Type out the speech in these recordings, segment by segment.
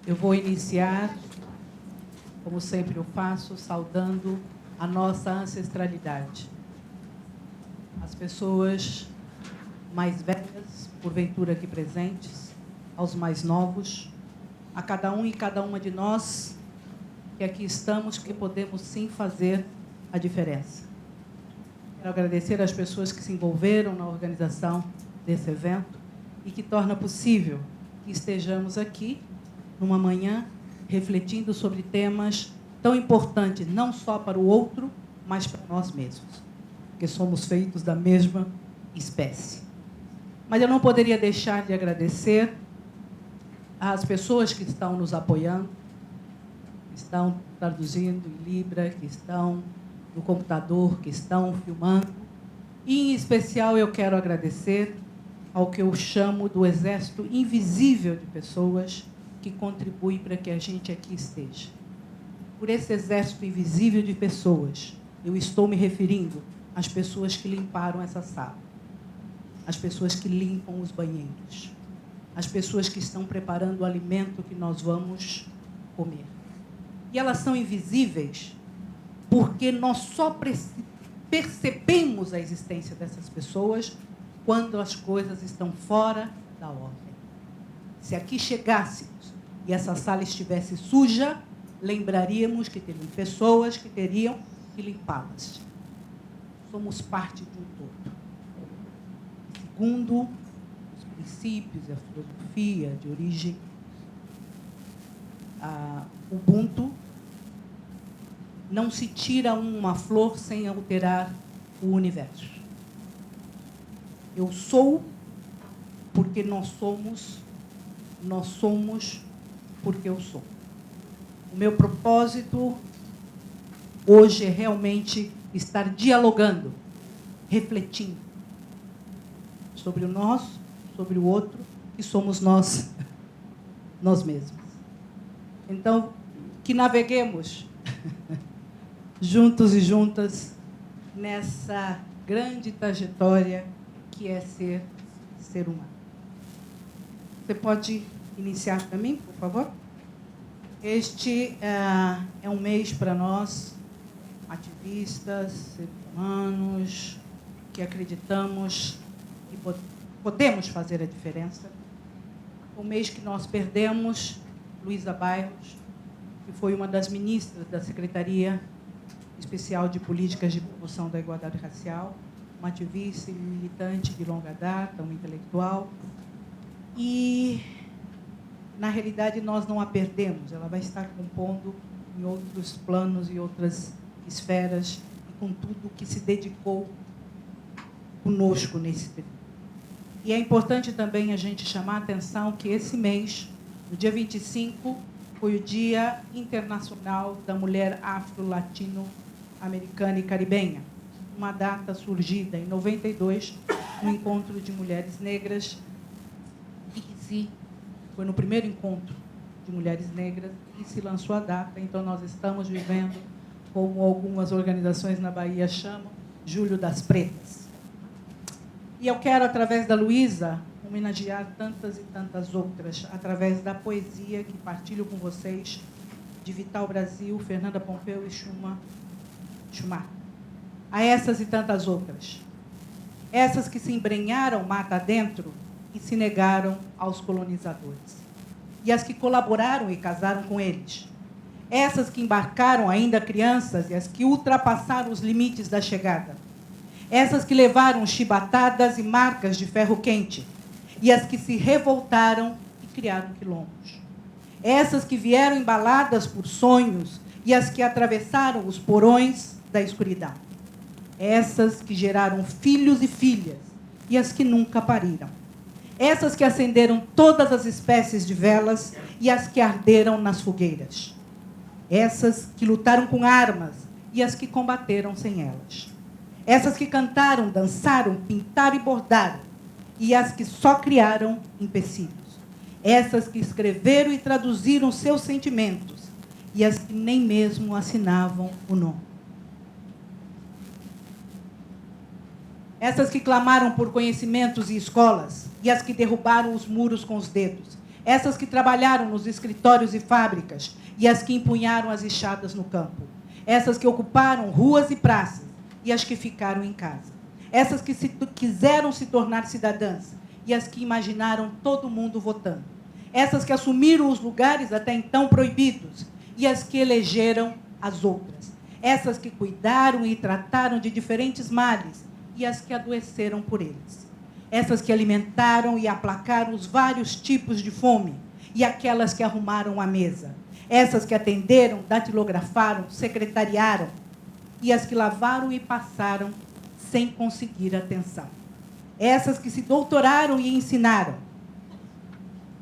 Eu vou iniciar, como sempre eu faço, saudando a nossa ancestralidade. As pessoas mais velhas, porventura aqui presentes, aos mais novos, a cada um e cada uma de nós que aqui estamos, que podemos sim fazer a diferença. Quero agradecer às pessoas que se envolveram na organização desse evento e que torna possível que estejamos aqui numa manhã refletindo sobre temas tão importantes, não só para o outro, mas para nós mesmos, porque somos feitos da mesma espécie. Mas eu não poderia deixar de agradecer às pessoas que estão nos apoiando, que estão traduzindo em Libra, que estão no computador, que estão filmando. E, em especial, eu quero agradecer ao que eu chamo do exército invisível de pessoas que contribuem para que a gente aqui esteja. Por esse exército invisível de pessoas, eu estou me referindo às pessoas que limparam essa sala, às pessoas que limpam os banheiros, às pessoas que estão preparando o alimento que nós vamos comer. E elas são invisíveis porque nós só percebemos a existência dessas pessoas quando as coisas estão fora da ordem. Se aqui chegássemos e essa sala estivesse suja, lembraríamos que teriam pessoas que teriam que limpá-las. Somos parte de um todo. Segundo os princípios e a filosofia de origem Ubuntu, não se tira uma flor sem alterar o universo. Eu sou porque nós somos porque eu sou. O meu propósito hoje é realmente estar dialogando, refletindo sobre o nosso, sobre o outro, que somos nós mesmos. Então, que naveguemos juntos e juntas nessa grande trajetória que é ser humano. Você pode iniciar para mim, por favor? Este é um mês para nós, ativistas, seres humanos, que acreditamos que podemos fazer a diferença. O mês que nós perdemos Luísa Bairros, que foi uma das ministras da Secretaria Especial de Políticas de Promoção da Igualdade Racial, uma ativista e militante de longa data, uma intelectual. E, na realidade, nós não a perdemos. Ela vai estar compondo em outros planos e outras esferas, e com tudo que se dedicou conosco nesse período. E é importante também a gente chamar a atenção que esse mês, no dia 25, foi o Dia Internacional da Mulher Afro-Latino-Americana e Caribenha, uma data surgida em 92, no Encontro de Mulheres Negras, e que foi no primeiro encontro de mulheres negras que se lançou a data. Então, nós estamos vivendo, como algumas organizações na Bahia chamam, Julho das Pretas. E eu quero, através da Luísa, homenagear tantas e tantas outras, através da poesia que partilho com vocês, de Vital Brasil, Fernanda Pompeu e Schumann. A essas e tantas outras. Essas que se embrenharam mata adentro e se negaram aos colonizadores. E as que colaboraram e casaram com eles. Essas que embarcaram ainda crianças e as que ultrapassaram os limites da chegada. Essas que levaram chibatadas e marcas de ferro quente. E as que se revoltaram e criaram quilombos. Essas que vieram embaladas por sonhos e as que atravessaram os porões da escuridão. Essas que geraram filhos e filhas e as que nunca pariram. Essas que acenderam todas as espécies de velas e as que arderam nas fogueiras. Essas que lutaram com armas e as que combateram sem elas. Essas que cantaram, dançaram, pintaram e bordaram e as que só criaram empecilhos. Essas que escreveram e traduziram seus sentimentos e as que nem mesmo assinavam o nome. Essas que clamaram por conhecimentos e escolas e as que derrubaram os muros com os dedos. essas que trabalharam nos escritórios e fábricas e as que empunharam as enxadas no campo, essas que ocuparam ruas e praças e as que ficaram em casa, essas que quiseram se tornar cidadãs e as que imaginaram todo mundo votando, essas que assumiram os lugares até então proibidos e as que elegeram as outras, essas que cuidaram e trataram de diferentes males e as que adoeceram por eles, essas que alimentaram e aplacaram os vários tipos de fome e aquelas que arrumaram a mesa, essas que atenderam, datilografaram, secretariaram e as que lavaram e passaram sem conseguir atenção, essas que se doutoraram e ensinaram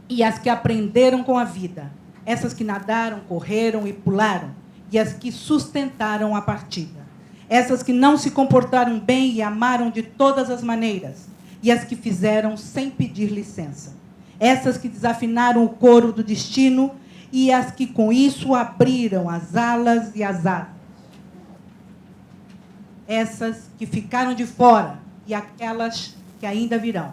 e as que aprenderam com a vida, essas que nadaram, correram e pularam e as que sustentaram a partida, essas que não se comportaram bem e amaram de todas as maneiras e as que fizeram sem pedir licença, essas que desafinaram o coro do destino e as que com isso abriram as alas e as asas, essas que ficaram de fora e aquelas que ainda virão,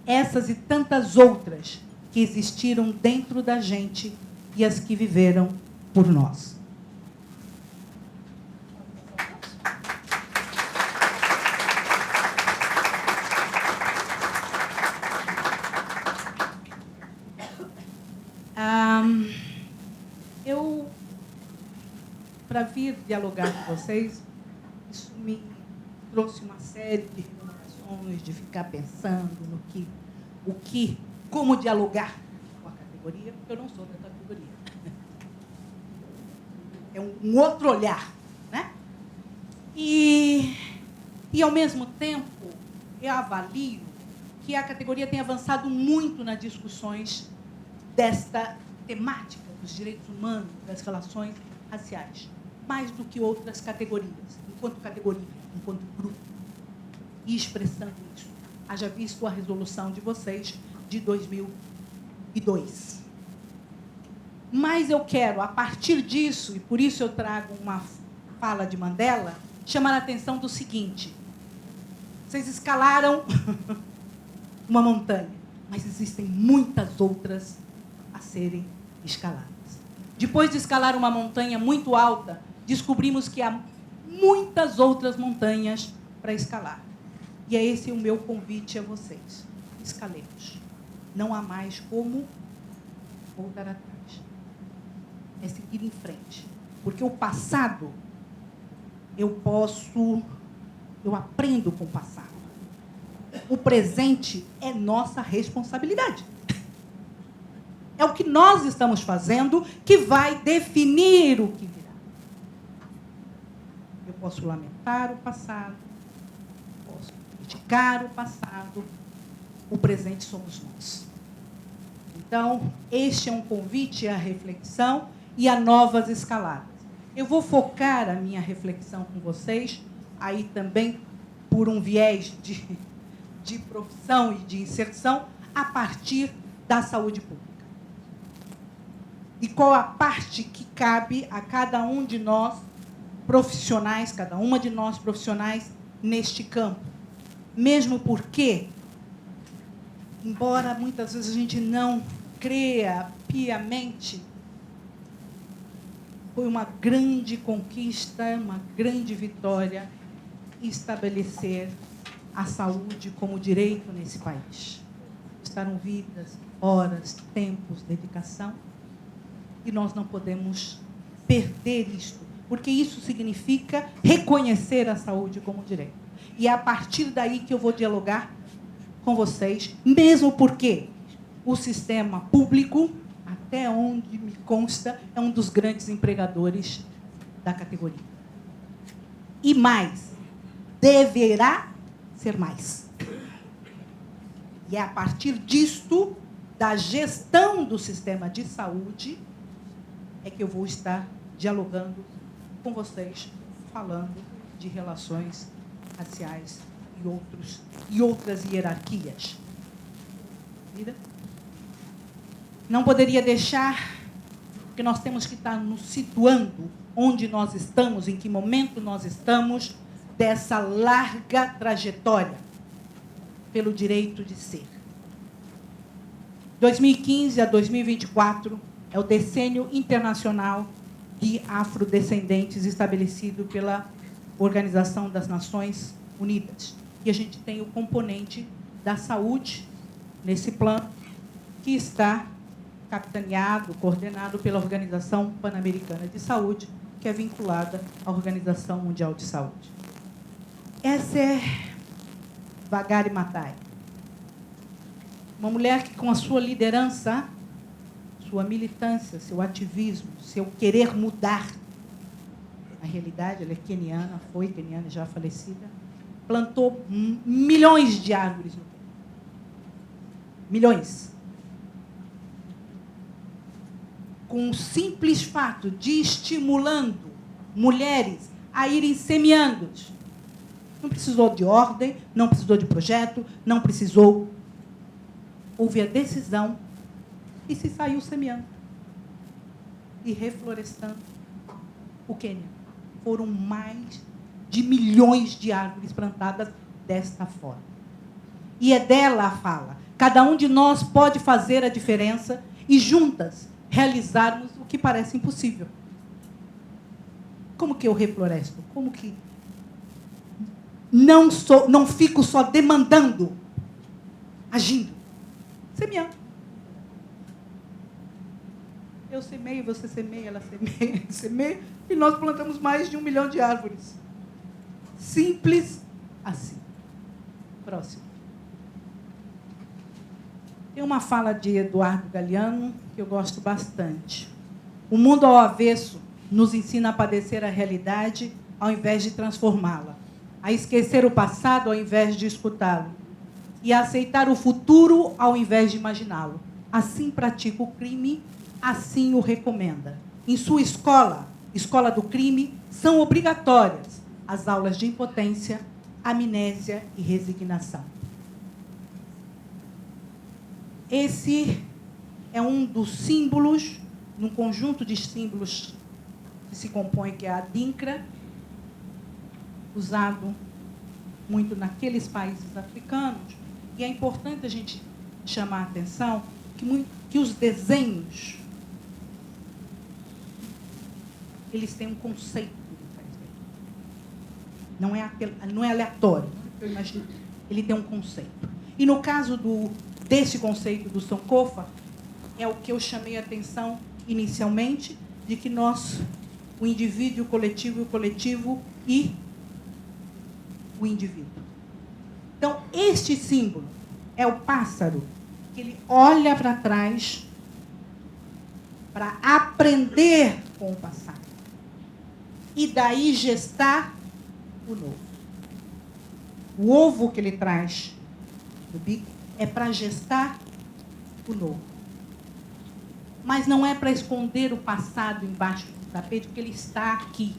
essas e tantas outras que existiram dentro da gente e as que viveram por nós. Para vir dialogar com vocês, isso me trouxe uma série de reflexões, de ficar pensando no como dialogar com a categoria, porque eu não sou da categoria. É um outro olhar, né? E ao mesmo tempo, eu avalio que a categoria tem avançado muito nas discussões desta temática dos direitos humanos, das relações raciais, mais do que outras categorias, enquanto categoria, enquanto grupo. E expressando isso, haja visto a resolução de vocês de 2002. Mas eu quero, a partir disso, e por isso eu trago uma fala de Mandela, chamar a atenção do seguinte: vocês escalaram uma montanha, mas existem muitas outras a serem escaladas. Depois de escalar uma montanha muito alta, descobrimos que há muitas outras montanhas para escalar. E é esse o meu convite a vocês. Escalemos. Não há mais como voltar atrás. É seguir em frente. Porque o passado, eu aprendo com o passado. O presente é nossa responsabilidade. É o que nós estamos fazendo que vai definir o que virá. Eu posso lamentar o passado, posso criticar o passado, o presente somos nós. Então, este é um convite à reflexão e a novas escaladas. Eu vou focar a minha reflexão com vocês, aí também por um viés de profissão e de inserção, a partir da saúde pública. E qual a parte que cabe a cada um de nós profissionais, cada uma de nós profissionais neste campo. Mesmo porque, embora muitas vezes a gente não creia piamente, foi uma grande conquista, uma grande vitória estabelecer a saúde como direito nesse país. Custaram vidas, horas, tempos, dedicação. E nós não podemos perder isto, porque isso significa reconhecer a saúde como direito. E é a partir daí que eu vou dialogar com vocês, mesmo porque o sistema público, até onde me consta, é um dos grandes empregadores da categoria. E mais, deverá ser mais. E é a partir disto, da gestão do sistema de saúde, é que eu vou estar dialogando com vocês, falando de relações raciais e outras hierarquias. Não poderia deixar, porque nós temos que estar nos situando onde nós estamos, em que momento nós estamos, dessa larga trajetória pelo direito de ser. 2015 a 2024 é o decênio internacional de afrodescendentes estabelecido pela Organização das Nações Unidas. E a gente tem o componente da saúde nesse plano, que está capitaneado, coordenado pela Organização Pan-Americana de Saúde, que é vinculada à Organização Mundial de Saúde. Essa é Wangari Maathai. Uma mulher que, com a sua liderança, sua militância, seu ativismo, seu querer mudar a realidade, ela é queniana, foi queniana, já falecida, plantou milhões de árvores no Quênia. Milhões. Com o simples fato de estimulando mulheres a irem semeando. Não precisou de ordem, não precisou de projeto, não precisou. Houve a decisão e se saiu semeando e reflorestando o Quênia. Foram mais de milhões de árvores plantadas desta forma. E é dela a fala. Cada um de nós pode fazer a diferença e juntas realizarmos o que parece impossível. Como que eu refloresto? Como que não fico só demandando, agindo, semeando. Eu semeio, você semeia, ela semeia, semeia, e nós plantamos mais de 1 milhão de árvores. Simples assim. Próximo. Tem uma fala de Eduardo Galeano que eu gosto bastante. O mundo ao avesso nos ensina a padecer a realidade ao invés de transformá-la, a esquecer o passado ao invés de escutá-lo e a aceitar o futuro ao invés de imaginá-lo. Assim pratica o crime, assim o recomenda. Em sua escola, escola do crime, são obrigatórias as aulas de impotência, amnésia e resignação. Esse é um dos símbolos, num conjunto de símbolos que se compõe, que é a adinkra, usado muito naqueles países africanos. E é importante a gente chamar a atenção que os desenhos, eles têm um conceito. Não é aleatório. Eu imagino, ele tem um conceito. E no caso desse conceito do Sankofa, é o que eu chamei a atenção inicialmente, de que nós, o indivíduo, o coletivo e o indivíduo. Então, este símbolo é o pássaro que ele olha para trás para aprender com o passado. E daí gestar o novo. O ovo que ele traz no bico é para gestar o novo. Mas não é para esconder o passado embaixo do tapete, porque ele está aqui.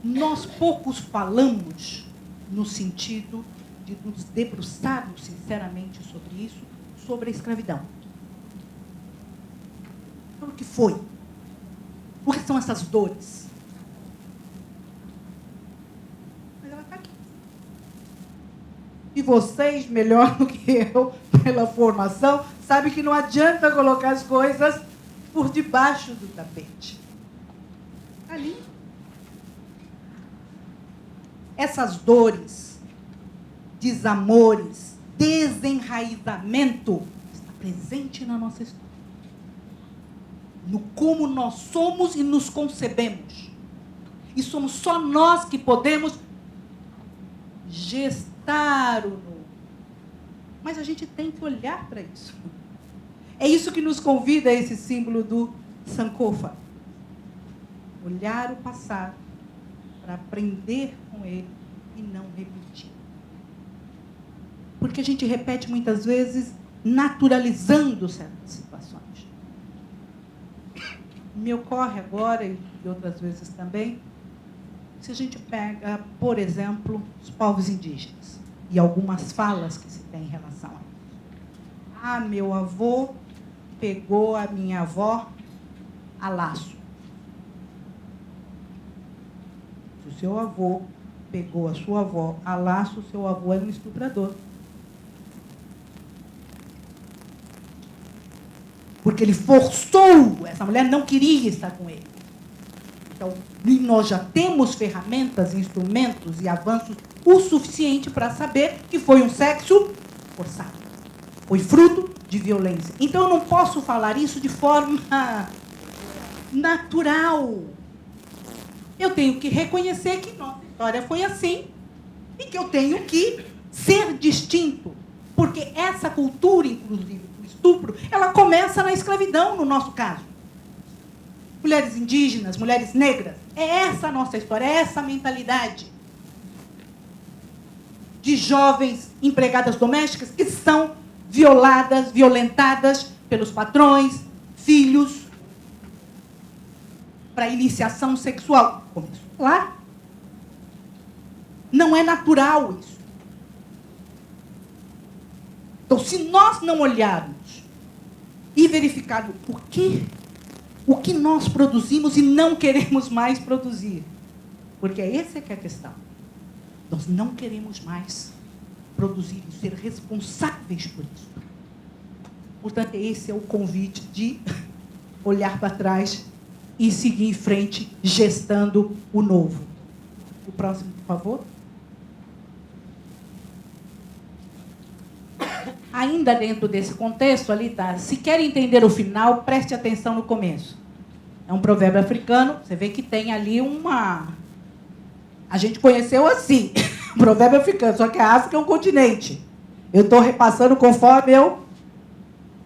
Nós poucos falamos no sentido de nos debruçarmos sinceramente sobre isso, sobre a escravidão. Então, o que foi? O que são essas dores? Mas ela está aqui. E vocês, melhor do que eu, pela formação, sabem que não adianta colocar as coisas por debaixo do tapete. Ali. Essas dores, desamores, desenraizamento está presente na nossa história. No como nós somos e nos concebemos. E somos só nós que podemos gestar o novo. Mas a gente tem que olhar para isso. É isso que nos convida a esse símbolo do Sankofa. Olhar o passado para aprender com ele e não repetir. Porque a gente repete muitas vezes naturalizando certas situações. Me ocorre agora, e outras vezes também, se a gente pega, por exemplo, os povos indígenas e algumas falas que se tem em relação a isso. Ah, meu avô pegou a minha avó a laço. Se o seu avô pegou a sua avó a laço, o seu avô é um estuprador. porque ele forçou, essa mulher não queria estar com ele. Então, nós já temos ferramentas, instrumentos e avanços o suficiente para saber que foi um sexo forçado. Foi fruto de violência. Então, eu não posso falar isso de forma natural. Eu tenho que reconhecer que nossa história foi assim e que eu tenho que ser distinto. Porque essa cultura, inclusive, do estupro, ela começa na escravidão, no nosso caso. Mulheres indígenas, mulheres negras. É essa a nossa história, é essa a mentalidade de jovens empregadas domésticas que são violadas, violentadas pelos patrões, filhos, para iniciação sexual. Começou lá. Não é natural isso. Então, se nós não olharmos e verificarmos o que nós produzimos e não queremos mais produzir, porque essa que é a questão. Nós não queremos mais produzir e ser responsáveis por isso. Portanto, esse é o convite de olhar para trás e seguir em frente, gestando o novo. O próximo, por favor. Ainda dentro desse contexto, ali está. Se quer entender o final, preste atenção no começo. É um provérbio africano, você vê que tem ali uma... A gente conheceu assim, provérbio africano, só que a África é um continente. Eu estou repassando conforme eu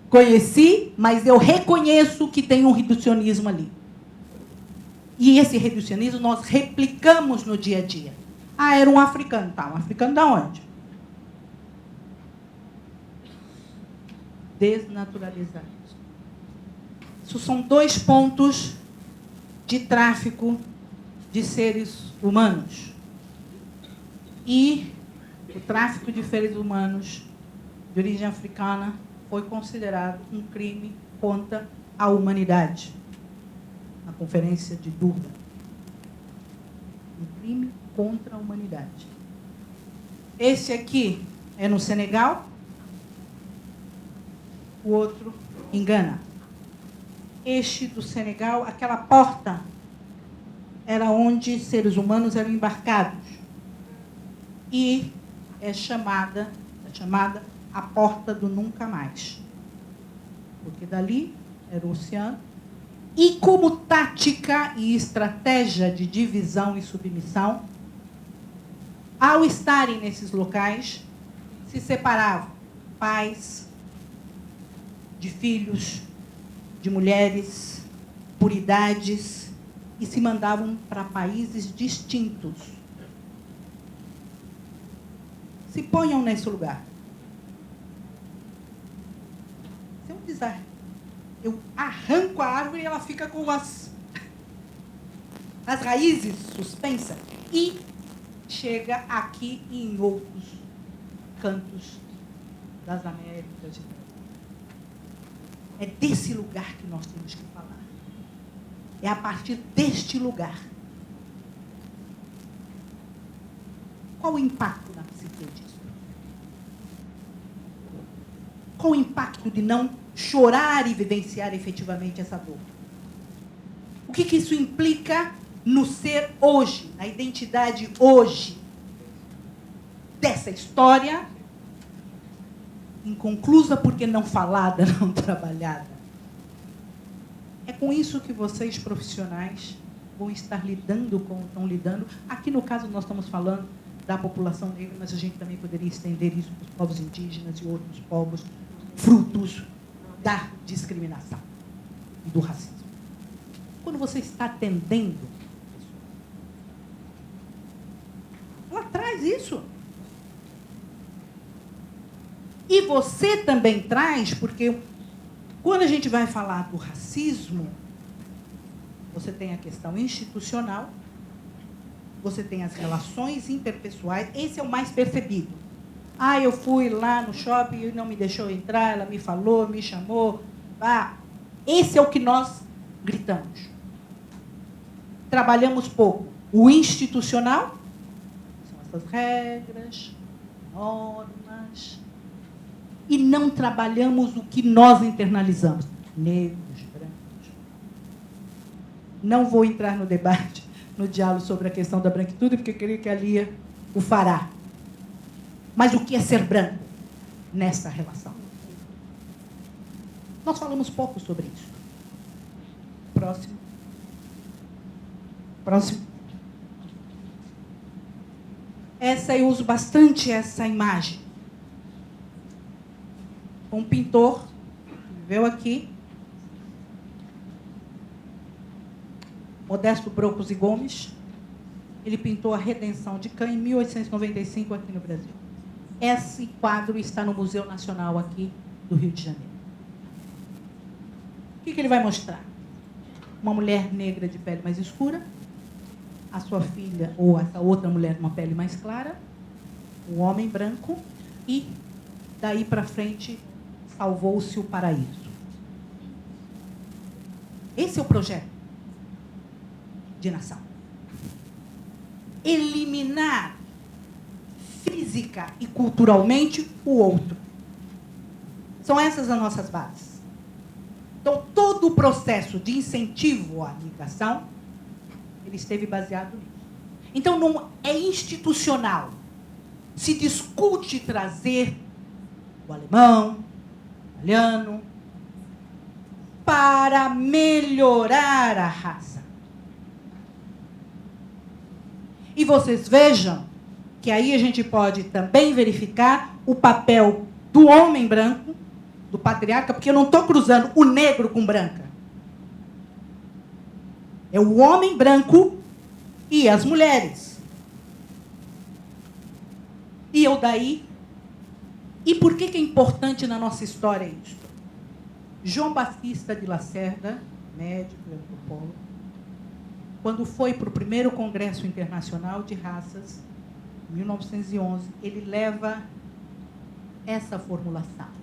conheci, mas eu reconheço que tem um reducionismo ali. E esse reducionismo nós replicamos no dia a dia. Ah, era um africano. Tá, um africano da onde? Desnaturalizados. Isso são 2 pontos de tráfico de seres humanos. E o tráfico de seres humanos de origem africana foi considerado um crime contra a humanidade. Na Conferência de Durban. Um crime contra a humanidade. Esse aqui é no Senegal, o outro em Gana. Este do Senegal, aquela porta era onde seres humanos eram embarcados. E é chamada a porta do nunca mais. Porque dali era o oceano. E como tática e estratégia de divisão e submissão, ao estarem nesses locais, se separavam pais de filhos, de mulheres, por idades, e se mandavam para países distintos. Se ponham nesse lugar. Isso é um desastre. Eu arranco a árvore e ela fica com as raízes suspensas e chega aqui e em outros cantos das Américas. É desse lugar que nós temos que falar. É a partir deste lugar. Qual o impacto na psique disso? Qual o impacto de não chorar e vivenciar efetivamente essa dor? O que isso implica no ser hoje, na identidade hoje dessa história inconclusa porque não falada, não trabalhada? É com isso que vocês, profissionais, vão estar estão lidando. Aqui, no caso, nós estamos falando da população negra, mas a gente também poderia estender isso para os povos indígenas e outros povos, frutos da discriminação e do racismo. Quando você está atendendo, ela traz isso. E você também traz, porque quando a gente vai falar do racismo, você tem a questão institucional, você tem as relações interpessoais, esse é o mais percebido. Ah, eu fui lá no shopping e não me deixou entrar, ela me falou, me chamou. Ah, esse é o que nós gritamos. Trabalhamos pouco. O institucional, são essas regras, normas, e não trabalhamos o que nós internalizamos. negros, brancos. Não vou entrar no debate, no diálogo sobre a questão da branquitude, porque eu queria que a Lia o fará. Mas o que é ser branco nessa relação? Nós falamos pouco sobre isso. Próximo. Próximo. Eu uso bastante essa imagem. Um pintor que viveu aqui, Modesto Brocos e Gomes, ele pintou a Redenção de Cã em 1895 aqui no Brasil. Esse quadro está no Museu Nacional aqui do Rio de Janeiro. O que ele vai mostrar? Uma mulher negra de pele mais escura, a sua filha, ou essa outra mulher de uma pele mais clara, um homem branco, e daí para frente salvou-se o paraíso. Esse é o projeto de nação. Eliminar física e culturalmente o outro. São essas as nossas bases. Então, todo o processo de incentivo à migração, ele esteve baseado nisso. Então, não é institucional. Se discute trazer o alemão, o italiano, para melhorar a raça. E vocês vejam que aí a gente pode também verificar o papel do homem branco, do patriarca, porque eu não estou cruzando o negro com branca. É o homem branco e as mulheres. E eu daí... E por que é importante na nossa história isso? João Batista de Lacerda, médico e antropólogo, quando foi para o primeiro Congresso Internacional de Raças, em 1911, ele leva essa formulação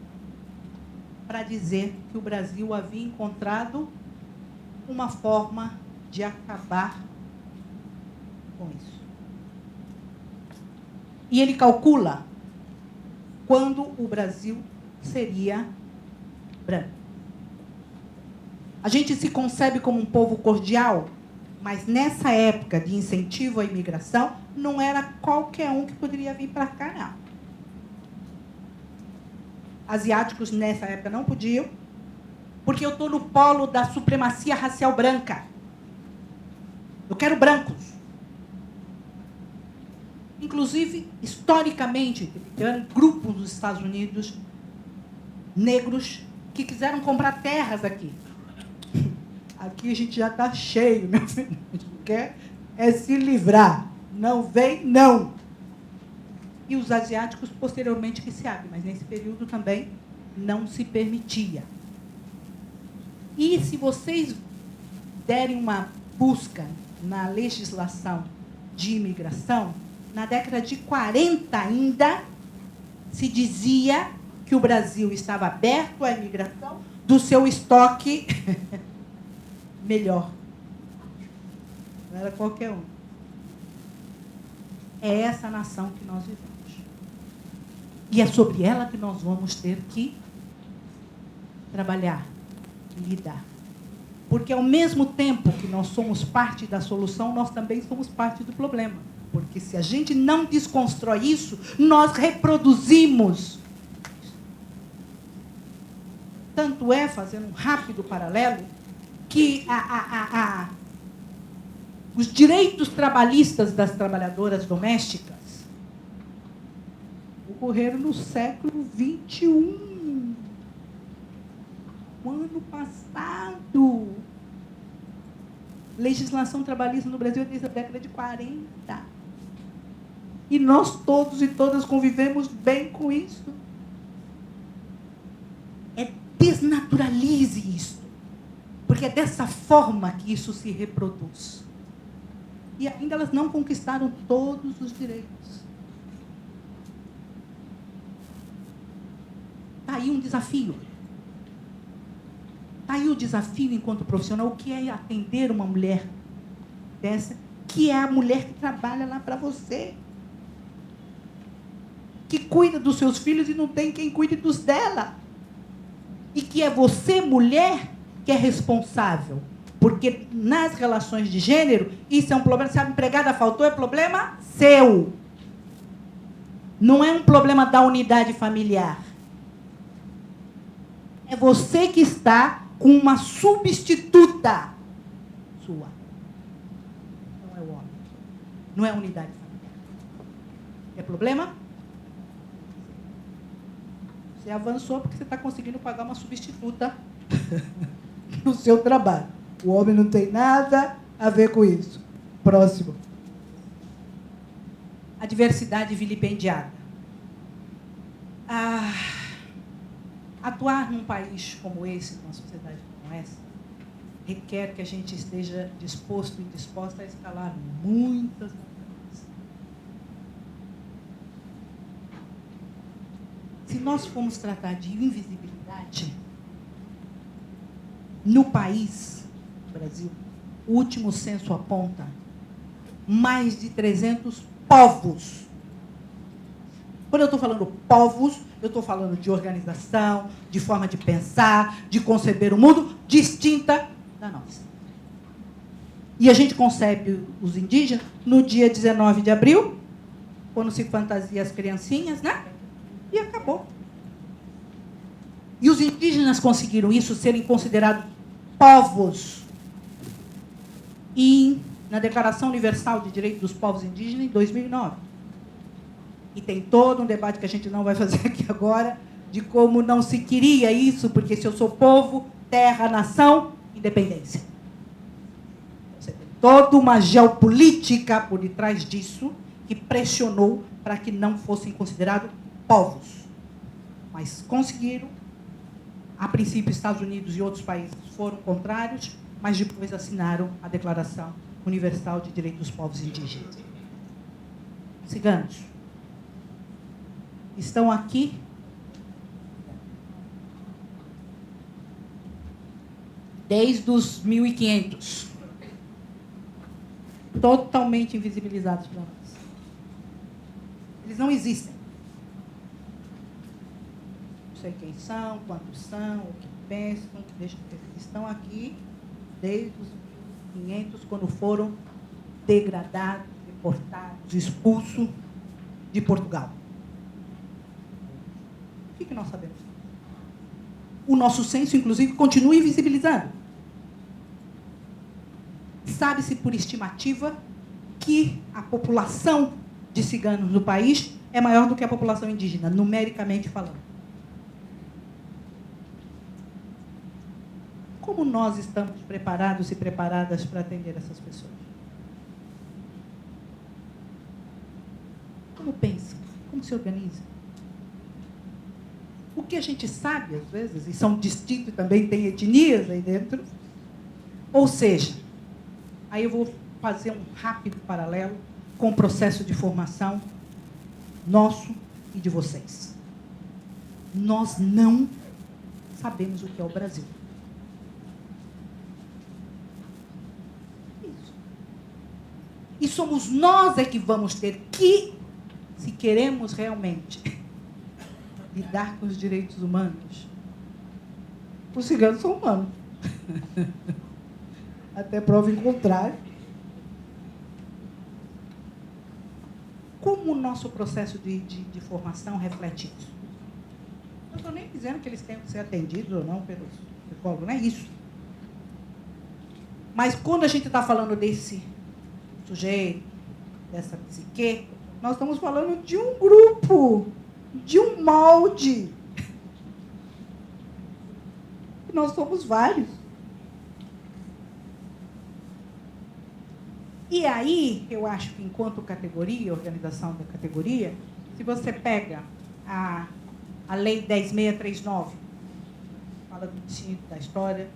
para dizer que o Brasil havia encontrado uma forma de acabar com isso. E ele calcula quando o Brasil seria branco. A gente se concebe como um povo cordial, mas nessa época de incentivo à imigração, não era qualquer um que poderia vir para cá, não. Asiáticos nessa época não podiam, porque eu estou no polo da supremacia racial branca. Eu quero brancos. Inclusive, historicamente, tiveram grupos dos Estados Unidos, negros, que quiseram comprar terras aqui. Aqui a gente já está cheio, meu filho. A gente quer se livrar. Não vem, não. E os asiáticos, posteriormente, que se abrem. Mas nesse período também não se permitia. E se vocês derem uma busca na legislação de imigração, na década de 40 ainda, se dizia que o Brasil estava aberto à imigração do seu estoque melhor. Não era qualquer um. É essa nação que nós vivemos. E é sobre ela que nós vamos ter que trabalhar, lidar. Porque ao mesmo tempo que nós somos parte da solução, nós também somos parte do problema. Porque se a gente não desconstrói isso, nós reproduzimos. Tanto é, fazendo um rápido paralelo, que os direitos trabalhistas das trabalhadoras domésticas ocorreram no século XXI. O ano passado. Legislação trabalhista no Brasil é desde a década de 40. E nós todos e todas convivemos bem com isso. Desnaturalize isso. Porque é dessa forma que isso se reproduz. E ainda elas não conquistaram todos os direitos. Está aí um desafio. Está aí o desafio enquanto profissional, o que é atender uma mulher dessa, que é a mulher que trabalha lá para você. Que cuida dos seus filhos e não tem quem cuide dos dela. e que é você, mulher, que é responsável. Porque nas relações de gênero, isso é um problema. Se a empregada faltou, é problema seu. Não é um problema da unidade familiar. É você que está com uma substituta sua. Não é o homem. Não é a unidade familiar. É problema? Você avançou porque você está conseguindo pagar uma substituta no seu trabalho. O homem não tem nada a ver com isso. Próximo. A diversidade vilipendiada. Atuar num país como esse, numa sociedade como essa, requer que a gente esteja disposto e disposta a escalar muitas montanhas. Se nós formos tratar de invisibilidade, no país, no Brasil, o último censo aponta mais de 300 povos. Quando eu estou falando povos, eu estou falando de organização, de forma de pensar, de conceber o mundo distinta da nossa. E a gente concebe os indígenas no dia 19 de abril, quando se fantasia as criancinhas, né? E acabou. E os indígenas conseguiram isso, serem considerados povos. E na Declaração Universal de Direitos dos Povos Indígenas, em 2009. E tem todo um debate que a gente não vai fazer aqui agora, de como não se queria isso, porque se eu sou povo, terra, nação, independência. Você tem toda uma geopolítica por detrás disso, que pressionou para que não fossem considerados povos. Mas conseguiram. A princípio, Estados Unidos e outros países foram contrários, mas depois assinaram a Declaração Universal de Direitos dos Povos Indígenas. Ciganos estão aqui desde os 1500, totalmente invisibilizados para nós. Eles não existem. Não sei quem são, quantos são, o que pensam, o que deixam de pensar. Estão aqui desde os 1500, quando foram degradados, deportados, expulsos de Portugal. O que nós sabemos? O nosso censo, inclusive, continua invisibilizando. Sabe-se por estimativa que a população de ciganos no país é maior do que a população indígena, numericamente falando. Como nós estamos preparados e preparadas para atender essas pessoas? Como pensam? Como se organizam? O que a gente sabe, às vezes, e são distintos e também tem etnias aí dentro, ou seja, aí eu vou fazer um rápido paralelo com o processo de formação nosso e de vocês. Nós não sabemos o que é o Brasil. Isso. E somos nós é que vamos ter que, se queremos realmente lidar com os direitos humanos. Os ciganos são humanos. Até prova em contrário. Como o nosso processo de formação reflete isso? Não estou nem dizendo que eles tenham que ser atendidos ou não pelos psicólogos, não é isso. Mas quando a gente está falando desse sujeito, dessa psique, nós estamos falando de um grupo, de um molde. Nós somos vários. E aí, eu acho que enquanto categoria, organização da categoria, se você pega a Lei 10.639, fala do ensino, da história,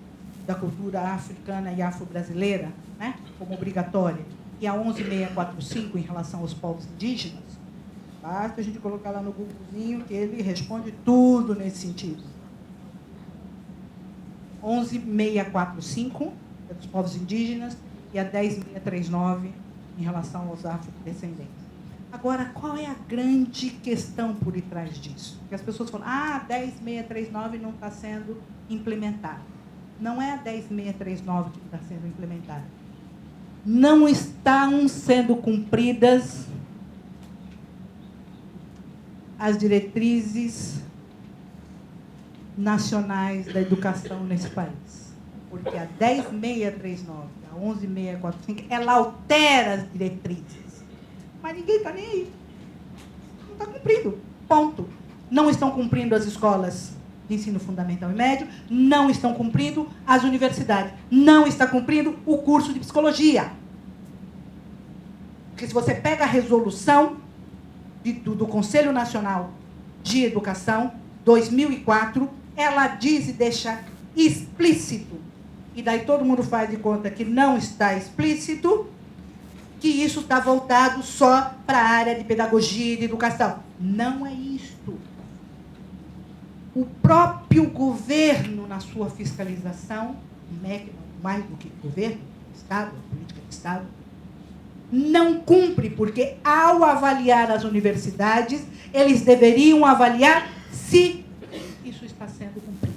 da cultura africana e afro-brasileira, né, como obrigatória, e a 11.645 em relação aos povos indígenas, basta a gente colocar lá no Googlezinho que ele responde tudo nesse sentido. 11.645 é dos povos indígenas e a 10.639 em relação aos afrodescendentes. Agora, qual é a grande questão por detrás disso? Porque as pessoas falam, 10639 não está sendo implementado. Não é a 10639 que está sendo implementada. Não estão sendo cumpridas as diretrizes nacionais da educação nesse país. Porque a 10639, a 11645, ela altera as diretrizes. Mas ninguém está nem aí. Não está cumprindo. Ponto. Não estão cumprindo as escolas de ensino fundamental e médio, não estão cumprindo as universidades, não está cumprindo o curso de psicologia. Porque se você pega a resolução do Conselho Nacional de Educação, 2004, ela diz e deixa explícito, e daí todo mundo faz de conta que não está explícito, que isso está voltado só para a área de pedagogia e de educação. Não é isto. O próprio governo, na sua fiscalização, mais do que governo, Estado, política de Estado, não cumpre, porque ao avaliar as universidades, eles deveriam avaliar se isso está sendo cumprido.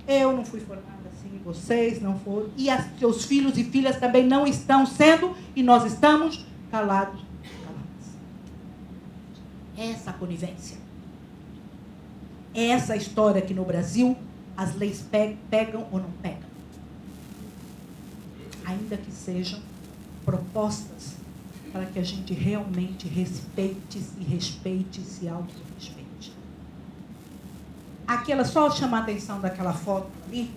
Eu não fui formada assim, vocês não foram, e seus filhos e filhas também não estão sendo, e nós estamos calados. Essa conivência. Essa história que no Brasil as leis pegam ou não pegam. Ainda que sejam propostas para que a gente realmente respeite-se, respeite-se, auto-respeite. Aquela, só chamar a atenção daquela foto ali,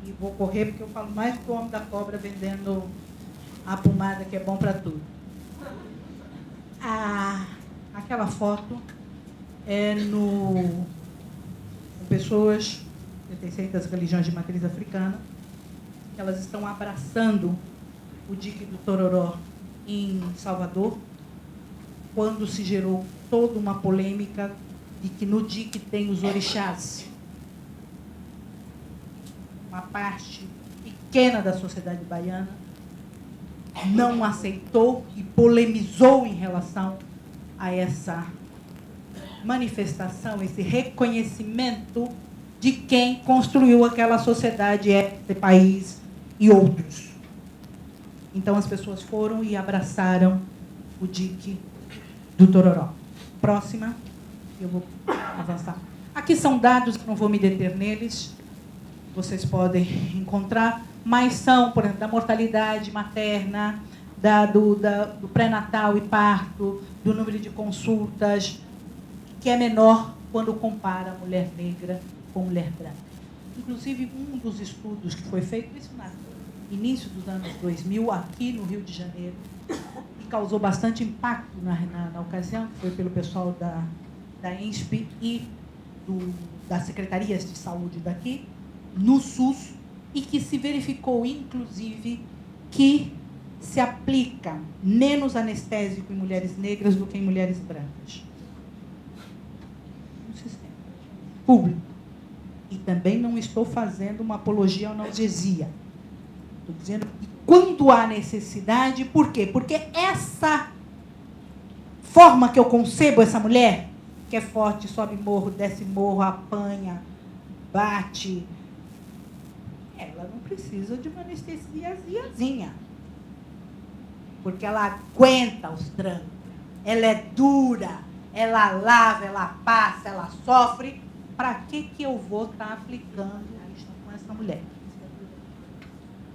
e vou correr porque eu falo mais do homem da cobra vendendo a pomada que é bom para tudo. Aquela foto é com pessoas pertencentes às religiões de matriz africana. Elas estão abraçando o dique do Tororó em Salvador, quando se gerou toda uma polêmica de que no dique tem os orixás. Uma parte pequena da sociedade baiana não aceitou e polemizou em relação a essa manifestação, esse reconhecimento de quem construiu aquela sociedade, esse país e outros. Então as pessoas foram e abraçaram o dique do Tororó. Próxima, eu vou avançar. Aqui são dados, que não vou me deter neles, vocês podem encontrar, mas são, por exemplo, da mortalidade materna, do pré-natal e parto, do número de consultas, que é menor quando compara a mulher negra com mulher branca. Inclusive, um dos estudos que foi feito, isso no início dos anos 2000, aqui no Rio de Janeiro, e causou bastante impacto na ocasião, que foi pelo pessoal da ENSP e das secretarias de saúde daqui, no SUS, e que se verificou, inclusive, que se aplica menos anestésico em mulheres negras do que em mulheres brancas. No sistema público. E também não estou fazendo uma apologia à analgesia. Estou dizendo que quando há necessidade, por quê? Porque essa forma que eu concebo essa mulher, que é forte, sobe morro, desce morro, apanha, bate, ela não precisa de uma anestesiazinha. Porque ela aguenta os trancos, ela é dura, ela lava, ela passa, ela sofre. Para que eu vou estar aplicando isso com essa mulher?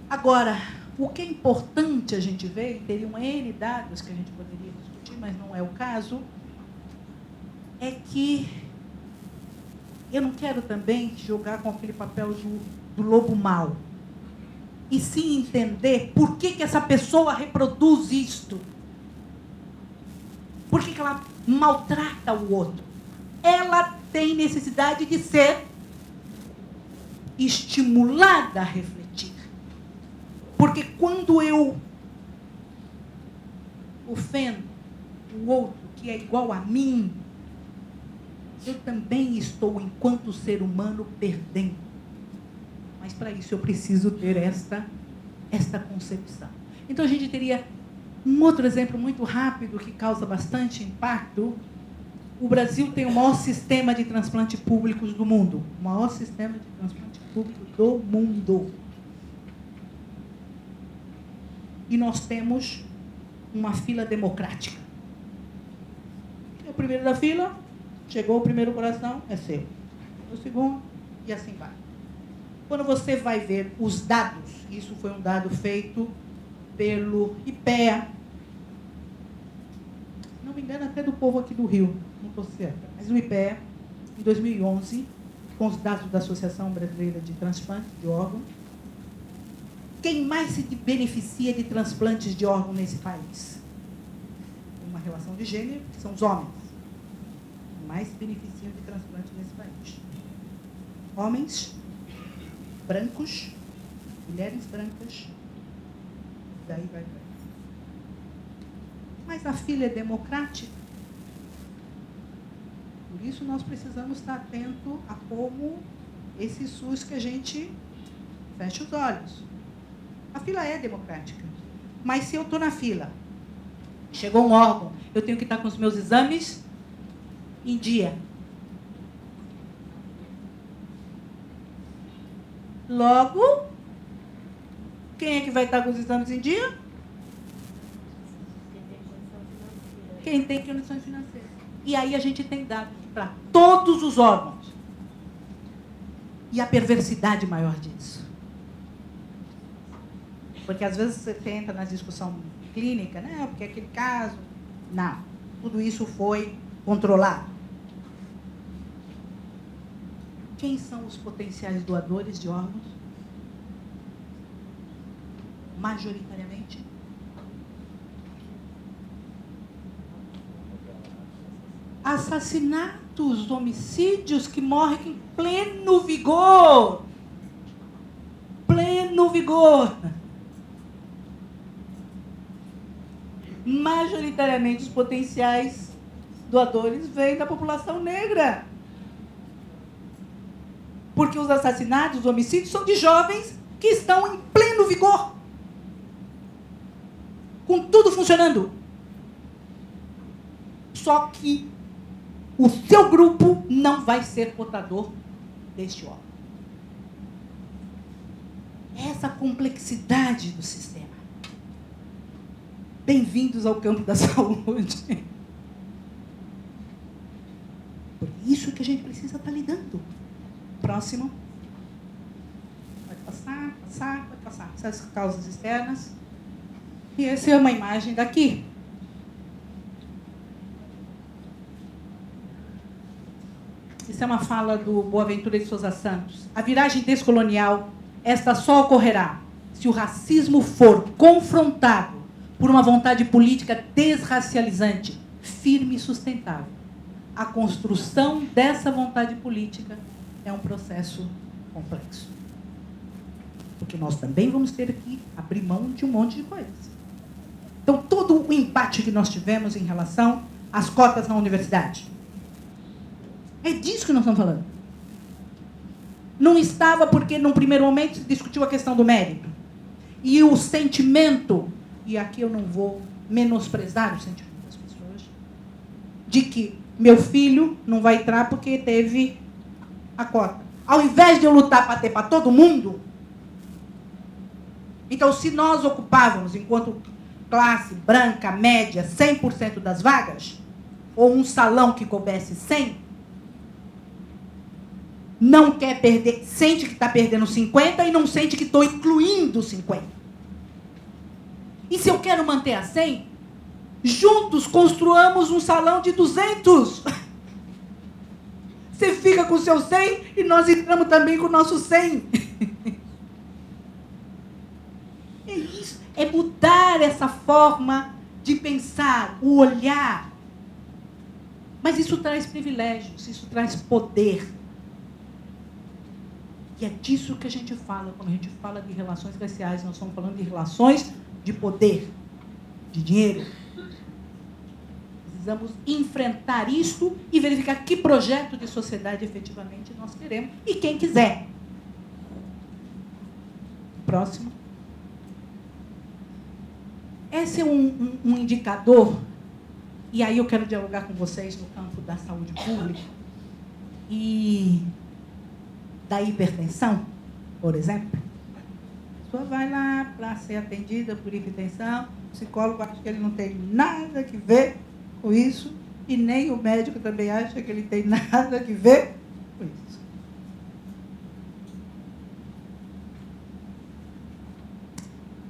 Agora, o que é importante a gente ver, e teria um N dados que a gente poderia discutir, mas não é o caso, é que eu não quero também jogar com aquele papel do lobo mau. E sim entender por que essa pessoa reproduz isto. Por que ela maltrata o outro? Ela tem necessidade de ser estimulada a refletir. Porque quando eu ofendo o outro, que é igual a mim, eu também estou, enquanto ser humano, perdendo. Mas para isso eu preciso ter esta concepção. Então, a gente teria um outro exemplo muito rápido que causa bastante impacto. O Brasil tem o maior sistema de transplante públicos do mundo. O maior sistema de transplante público do mundo. E nós temos uma fila democrática. O primeiro da fila, chegou o primeiro coração, é seu. O segundo, e assim vai. Quando você vai ver os dados, isso foi um dado feito pelo IPEA, se não me engano, até do povo aqui do Rio, não estou certa, mas o IPEA, em 2011, com os dados da Associação Brasileira de Transplante de Órgãos, quem mais se beneficia de transplantes de órgão nesse país? Uma relação de gênero, que são os homens. Mais se beneficiam de transplante nesse país. Homens, brancos, mulheres brancas, daí vai. Mas a fila é democrática. Por isso nós precisamos estar atento a como esse SUS que a gente fecha os olhos. A fila é democrática. Mas se eu estou na fila, chegou um órgão, eu tenho que estar com os meus exames em dia. Logo, quem é que vai estar com os exames em dia? Quem tem condições financeiras. E aí a gente tem dados para todos os órgãos. E a perversidade maior disso. Porque às vezes você entra na discussão clínica, né? Porque aquele caso... Não. Tudo isso foi controlado. Quem são os potenciais doadores de órgãos? Majoritariamente? Assassinatos, homicídios que morrem em pleno vigor. Pleno vigor. Majoritariamente os potenciais doadores vêm da população negra. Porque os assassinatos, os homicídios são de jovens que estão em pleno vigor. Com tudo funcionando. Só que o seu grupo não vai ser portador deste órgão. Essa complexidade do sistema. Bem-vindos ao campo da saúde. Por isso que a gente precisa estar lidando. Próximo. Pode passar. Essas causas externas. E essa é uma imagem daqui. Isso é uma fala do Boaventura de Souza Santos. A viragem descolonial, esta só ocorrerá se o racismo for confrontado por uma vontade política desracializante, firme e sustentável. A construção dessa vontade política é um processo complexo. Porque nós também vamos ter que abrir mão de um monte de coisas. Então, todo o embate que nós tivemos em relação às cotas na universidade, é disso que nós estamos falando. Não estava porque, num primeiro momento, se discutiu a questão do mérito. E o sentimento, e aqui eu não vou menosprezar o sentimento das pessoas, de que meu filho não vai entrar porque teve a cota. Ao invés de eu lutar para ter para todo mundo, então, se nós ocupávamos, enquanto classe branca, média, 100% das vagas, ou um salão que coubesse 100, não quer perder, sente que está perdendo 50 e não sente que estou incluindo 50. E se eu quero manter a 100, juntos construamos um salão de 200. Você fica com o seu 100 e nós entramos também com o nosso 100. É isso, é mudar essa forma de pensar, o olhar. Mas isso traz privilégios, isso traz poder. E é disso que a gente fala, quando a gente fala de relações raciais, nós estamos falando de relações de poder, de dinheiro. Precisamos enfrentar isto e verificar que projeto de sociedade efetivamente nós queremos e quem quiser. Próximo. Esse é um indicador, e aí eu quero dialogar com vocês no campo da saúde pública e da hipertensão, por exemplo. A pessoa vai lá para ser atendida por hipertensão, o psicólogo acha que ele não tem nada que ver com isso, e nem o médico também acha que ele tem nada que ver com isso.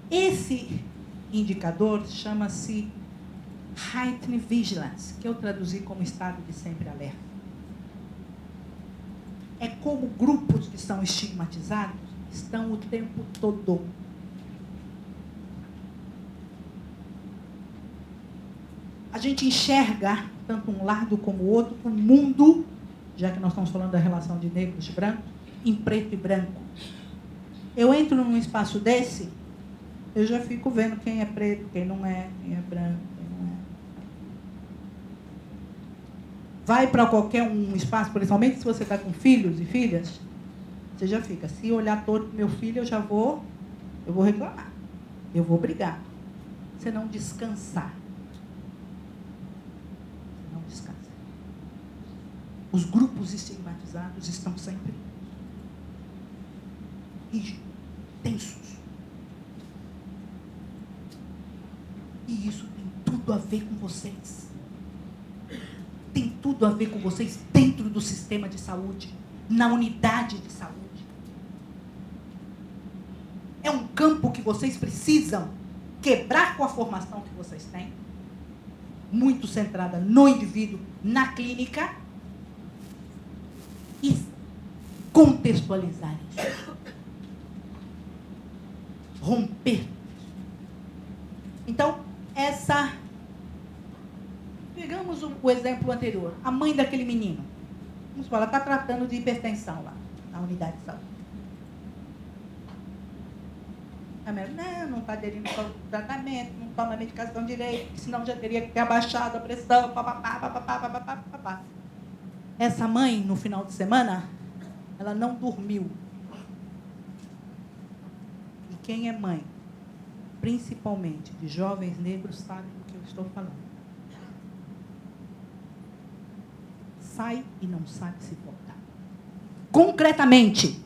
Esse indicador chama-se Heightened Vigilance, que eu traduzi como estado de sempre alerta. É como grupos que são estigmatizados estão o tempo todo. A gente enxerga, tanto um lado como o outro, o mundo, já que nós estamos falando da relação de negros e brancos, em preto e branco. Eu entro num espaço desse, eu já fico vendo quem é preto, quem não é, quem é branco, quem não é. Vai para qualquer um espaço, principalmente se você está com filhos e filhas, você já fica. Se olhar todo meu filho, eu vou reclamar. Eu vou brigar. Você não descansar. Você não descansa. Os grupos estigmatizados estão sempre rígidos, tensos. E isso tem tudo a ver com vocês. Tem tudo a ver com vocês dentro do sistema de saúde, na unidade de saúde. É um campo que vocês precisam quebrar com a formação que vocês têm, muito centrada no indivíduo, na clínica, e contextualizar isso. Romper. Então, pegamos o exemplo anterior, a mãe daquele menino. Vamos falar, ela está tratando de hipertensão lá, na unidade de saúde. A mulher, não está aderindo ao tratamento, não toma a medicação direito, senão já teria que ter abaixado a pressão, papapá. Essa mãe, no final de semana, ela não dormiu. E quem é mãe, principalmente de jovens negros, sabe do que eu estou falando. Sai e não sabe se voltar. Concretamente,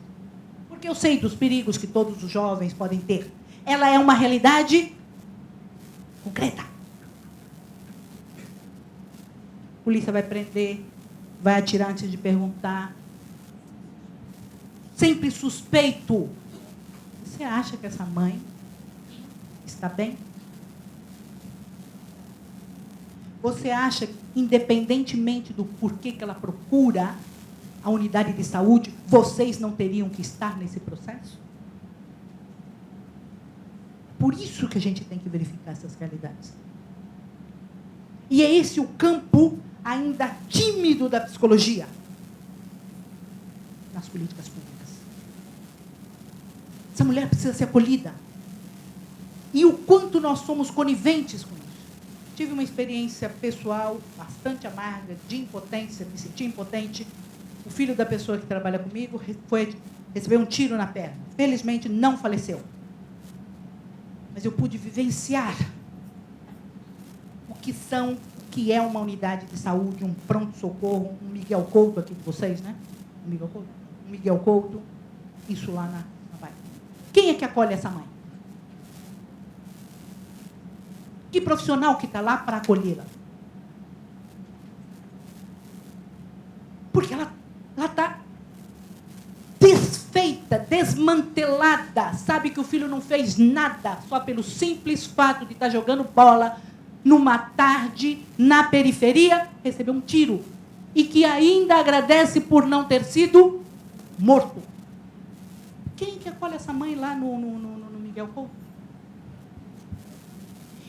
porque eu sei dos perigos que todos os jovens podem ter. Ela é uma realidade concreta. A polícia vai prender, vai atirar antes de perguntar. Sempre suspeito. Você acha que essa mãe está bem? Você acha que, independentemente do porquê que ela procura a unidade de saúde, vocês não teriam que estar nesse processo? Por isso que a gente tem que verificar essas realidades. E é esse o campo ainda tímido da psicologia nas políticas públicas. Essa mulher precisa ser acolhida. E o quanto nós somos coniventes com isso. Tive uma experiência pessoal bastante amarga, de impotência, me senti impotente. O filho da pessoa que trabalha comigo recebeu um tiro na perna. Felizmente, não faleceu. Mas eu pude vivenciar o que é uma unidade de saúde, um pronto-socorro, um Miguel Couto aqui de vocês, né? Um Miguel Couto, isso lá na Bahia. Quem é que acolhe essa mãe? Que profissional que está lá para acolhê-la? Porque ela está desfeita, desmantelada. Sabe que o filho não fez nada, só pelo simples fato de estar jogando bola numa tarde, na periferia, recebeu um tiro. E que ainda agradece por não ter sido morto. Quem que acolhe essa mãe lá no Miguel Couto?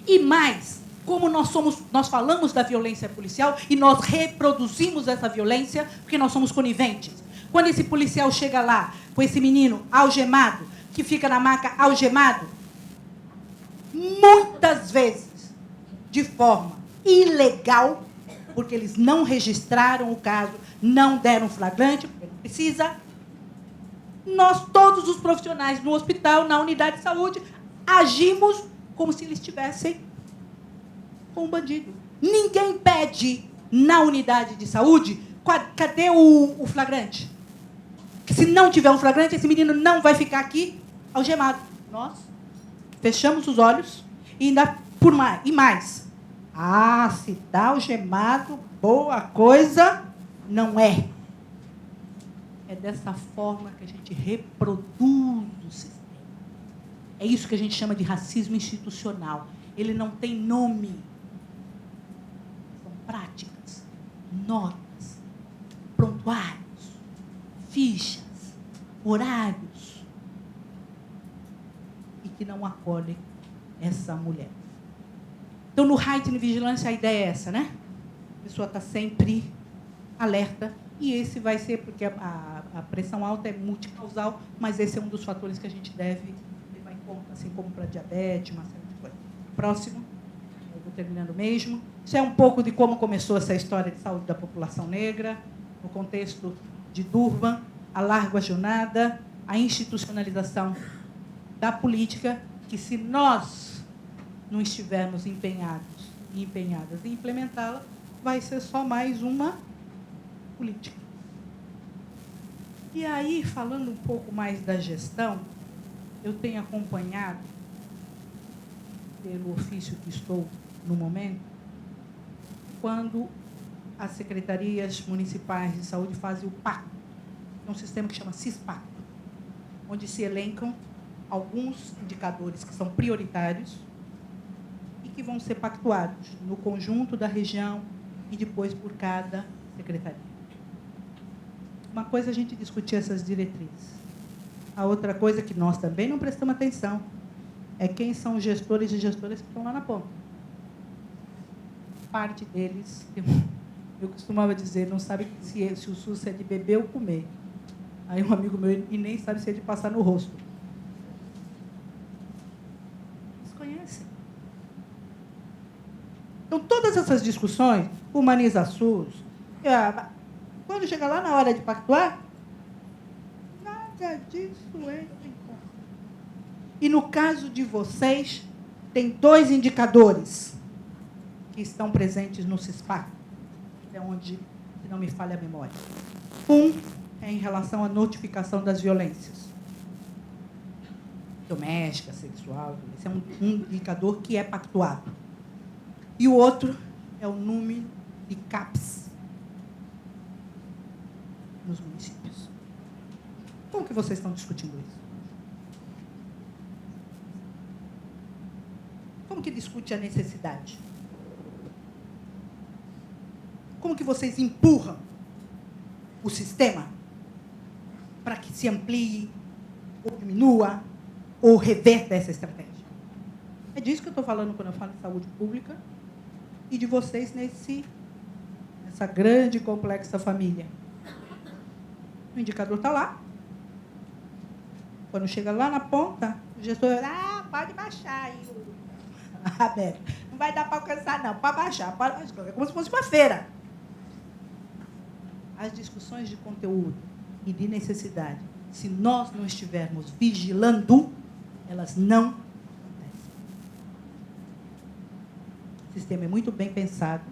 E mais, como nós falamos da violência policial e nós reproduzimos essa violência porque nós somos coniventes. Quando esse policial chega lá com esse menino algemado, que fica na maca algemado, muitas vezes, de forma ilegal, porque eles não registraram o caso, não deram flagrante, porque não precisa, nós, todos os profissionais no hospital, na unidade de saúde, agimos como se eles estivessem com um bandido. Ninguém pede na unidade de saúde, cadê o flagrante? Que se não tiver um flagrante, esse menino não vai ficar aqui algemado. Nós fechamos os olhos e ainda por mais. E mais. Se está algemado, boa coisa não é. É dessa forma que a gente reproduz o sistema. É isso que a gente chama de racismo institucional. Ele não tem nome. São práticas, notas, prontuários, fichas, horários, e que não acolhem essa mulher. Então, no Heightened Vigilância, a ideia é essa, né? A pessoa está sempre alerta, e esse vai ser, porque a pressão alta é multicausal, mas esse é um dos fatores que a gente deve levar em conta, assim como para diabetes, uma série de coisas. Próximo, eu vou terminando mesmo. Isso é um pouco de como começou essa história de saúde da população negra, no contexto de Durban, a larga jornada, a institucionalização da política, que se nós não estivermos empenhados e empenhadas em implementá-la, vai ser só mais uma política. E aí, falando um pouco mais da gestão, eu tenho acompanhado, pelo ofício que estou no momento, quando as secretarias municipais de saúde fazem o pacto. É um sistema que chama CISPACto, onde se elencam alguns indicadores que são prioritários e que vão ser pactuados no conjunto da região e depois por cada secretaria. Uma coisa é a gente discutir essas diretrizes. A outra coisa que nós também não prestamos atenção é quem são os gestores e gestoras que estão lá na ponta. Parte deles, eu costumava dizer, não sabe se o SUS é de beber ou comer. Aí um amigo meu, e nem sabe se é de passar no rosto. Eles conhecem. Então, todas essas discussões, humaniza SUS, quando chega lá na hora de pactuar, nada disso entra em conta. E no caso de vocês, tem 2 indicadores que estão presentes no CISPAC, é onde, se não me falha a memória. Um é em relação à notificação das violências doméstica, sexual. Esse é um indicador que é pactuado. E o outro é o número de CAPs nos municípios. Como que vocês estão discutindo isso? Como que discute a necessidade? Como que vocês empurram o sistema para que se amplie, ou diminua, ou reverta essa estratégia? É disso que eu estou falando quando eu falo em saúde pública e de vocês nessa grande e complexa família. O indicador está lá. Quando chega lá na ponta, o gestor pode baixar aí. Beto, não vai dar para alcançar, não. Pode baixar, pode baixar. É como se fosse uma feira. As discussões de conteúdo e de necessidade, se nós não estivermos vigilando, elas não acontecem. O sistema é muito bem pensado,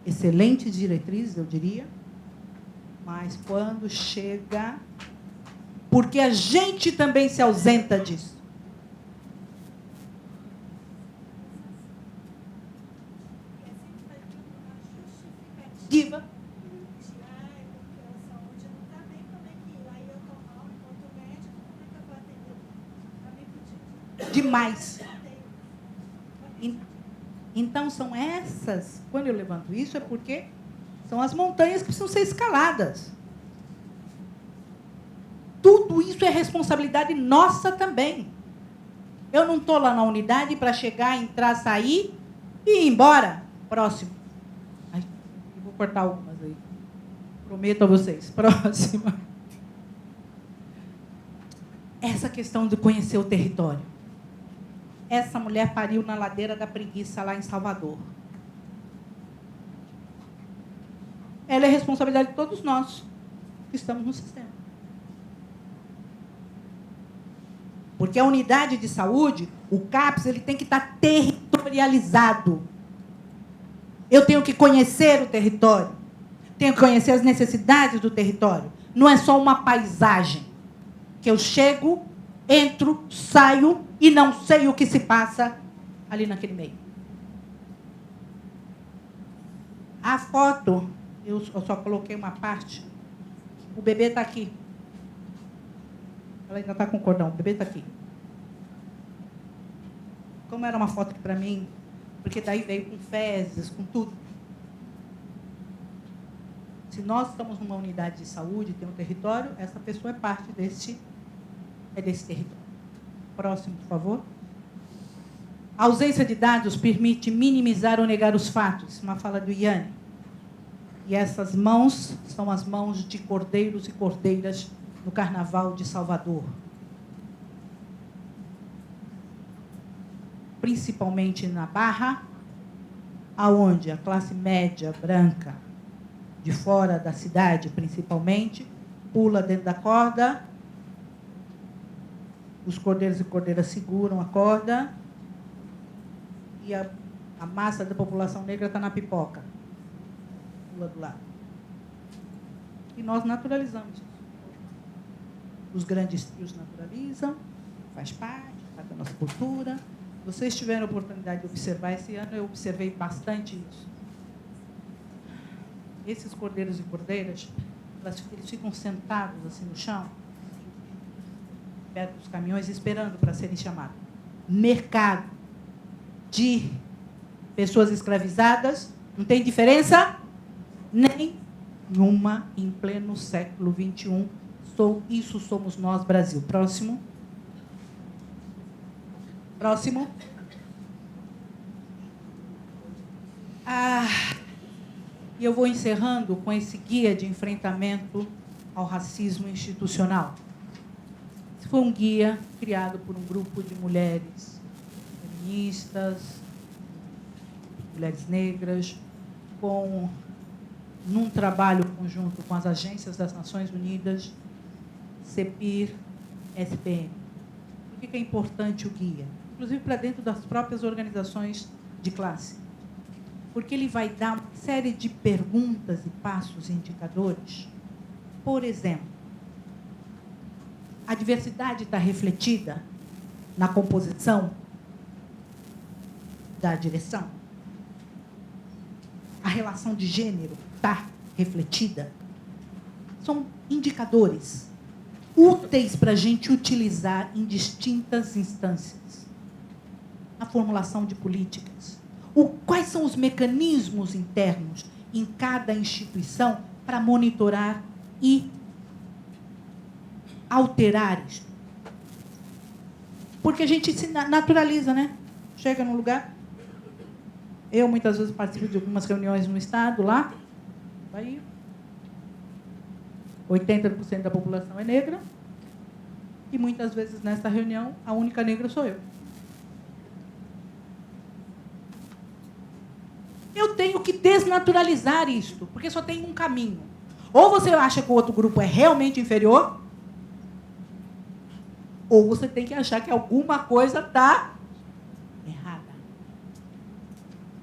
excelentes diretrizes, eu diria, mas quando chega... Porque a gente também se ausenta disso. Diva. Demais. Então, são essas... Quando eu levanto isso, é porque são as montanhas que precisam ser escaladas. Tudo isso é responsabilidade nossa também. Eu não estou lá na unidade para chegar, entrar, sair e ir embora. Próximo. Ai, eu vou cortar algumas aí. Prometo a vocês. Próxima. Essa questão de conhecer o território. Essa mulher pariu na ladeira da preguiça lá em Salvador. Ela é responsabilidade de todos nós que estamos no sistema. Porque a unidade de saúde O CAPS ele tem que estar territorializado. Eu tenho que conhecer o território. Tenho que conhecer as necessidades do território. Não é só uma paisagem. Que eu chego, entro, saio e não sei o que se passa ali naquele meio. A foto, eu só coloquei uma parte. O bebê está aqui. Ela ainda está com o cordão. O bebê está aqui. Como era uma foto que para mim, porque daí veio com fezes, com tudo. Se nós estamos numa unidade de saúde, tem um território, essa pessoa é parte desse território. Próximo, por favor. A ausência de dados permite minimizar ou negar os fatos. Uma fala do Iane. E essas mãos são as mãos de cordeiros e cordeiras no Carnaval de Salvador. Principalmente na Barra, aonde a classe média branca, de fora da cidade principalmente, pula dentro da corda, os cordeiros e cordeiras seguram a corda e a massa da população negra está na pipoca, pula do lado. E nós naturalizamos isso. Os grandes trios naturalizam, faz parte da nossa cultura. Vocês tiveram a oportunidade de observar esse ano, eu observei bastante isso. Esses cordeiros e cordeiras, eles ficam sentados assim no chão, perto dos caminhões, esperando para serem chamados. Mercado de pessoas escravizadas, não tem diferença nenhuma em pleno século XXI. Isso somos nós, Brasil. Próximo. Próximo. E eu vou encerrando com esse guia de enfrentamento ao racismo institucional. Esse foi um guia criado por um grupo de mulheres feministas, mulheres negras, num trabalho conjunto com as agências das Nações Unidas, CEPIR, SPM. Por que é importante o guia? Inclusive para dentro das próprias organizações de classe. Porque ele vai dar uma série de perguntas e passos e indicadores. Por exemplo, a diversidade está refletida na composição da direção? A relação de gênero está refletida? São indicadores úteis para a gente utilizar em distintas instâncias. A formulação de políticas. Quais são os mecanismos internos em cada instituição para monitorar e alterar isso? Porque a gente se naturaliza, né? Chega num lugar. Eu, muitas vezes, participo de algumas reuniões no Estado, lá, Bahia. 80% da população é negra. E, muitas vezes, nessa reunião, a única negra sou eu. Eu tenho que desnaturalizar isto, porque só tem um caminho. Ou você acha que o outro grupo é realmente inferior, ou você tem que achar que alguma coisa está errada.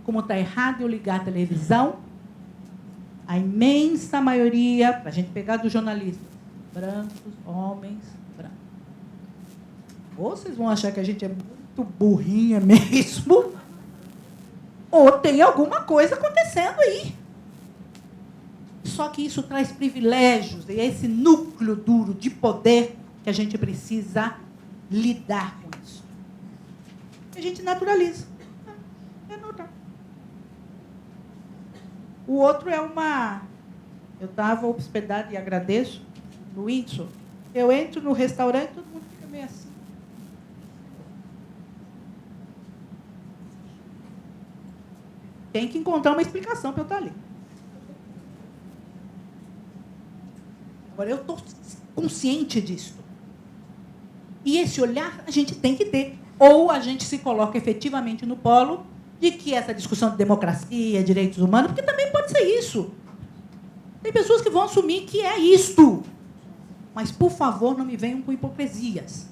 Como está errado eu ligar a televisão, a imensa maioria, para a gente pegar dos jornalistas, brancos, homens, brancos. Ou vocês vão achar que a gente é muito burrinha mesmo, ou tem alguma coisa acontecendo aí. Só que isso traz privilégios, e é esse núcleo duro de poder que a gente precisa lidar com isso. A gente naturaliza. É normal. O outro é uma... Eu estava hospedada, e agradeço, no Windsor. Eu entro no restaurante, todo mundo fica meio assim. Tem que encontrar uma explicação para eu estar ali. Agora, eu estou consciente disso. E esse olhar a gente tem que ter. Ou a gente se coloca efetivamente no polo de que essa discussão de democracia, direitos humanos, porque também pode ser isso. Tem pessoas que vão assumir que é isto. Mas, por favor, não me venham com hipocrisias.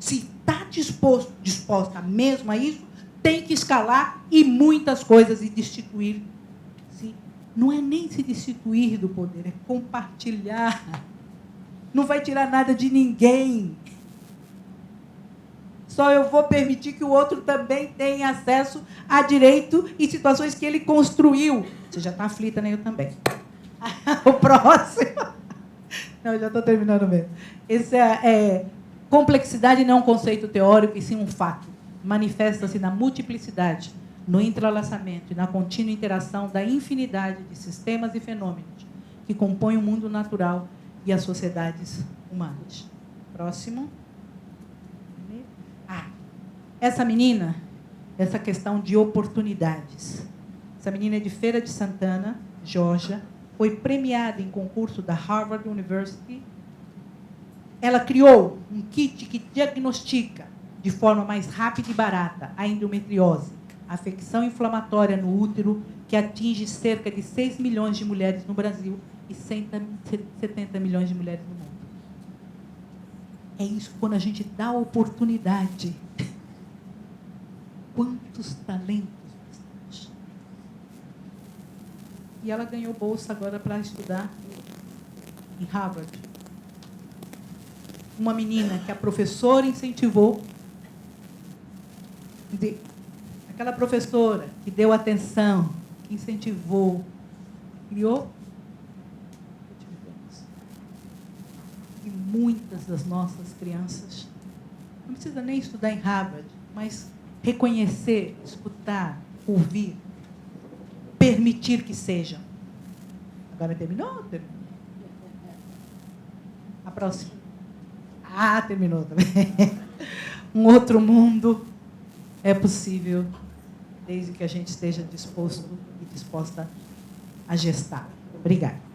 Se está disposta mesmo a isso, tem que escalar e muitas coisas e destituir. Não é nem se destituir do poder, é compartilhar. Não vai tirar nada de ninguém. Só eu vou permitir que o outro também tenha acesso a direito em situações que ele construiu. Você já está aflita, né? Eu também. O próximo. Não, já estou terminando mesmo. Esse complexidade não é um conceito teórico, e sim um fato. Manifesta-se na multiplicidade, no entrelaçamento e na contínua interação da infinidade de sistemas e fenômenos que compõem o mundo natural e as sociedades humanas. Próximo. Essa menina, essa questão de oportunidades. Essa menina é de Feira de Santana, Geórgia, foi premiada em concurso da Harvard University. Ela criou um kit que diagnostica de forma mais rápida e barata a endometriose, a afecção inflamatória no útero que atinge cerca de 6 milhões de mulheres no Brasil e 70 milhões de mulheres no mundo. É isso quando a gente dá oportunidade. Quantos talentos nós temos. E ela ganhou bolsa agora para estudar em Harvard. Uma menina que a professora incentivou, aquela professora que deu atenção, que incentivou, criou. E muitas das nossas crianças, não precisa nem estudar em Harvard, mas reconhecer, escutar, ouvir, permitir que sejam. Agora terminou? A próxima. Terminou também. Um outro mundo é possível, desde que a gente esteja disposto e disposta a gestar. Obrigada.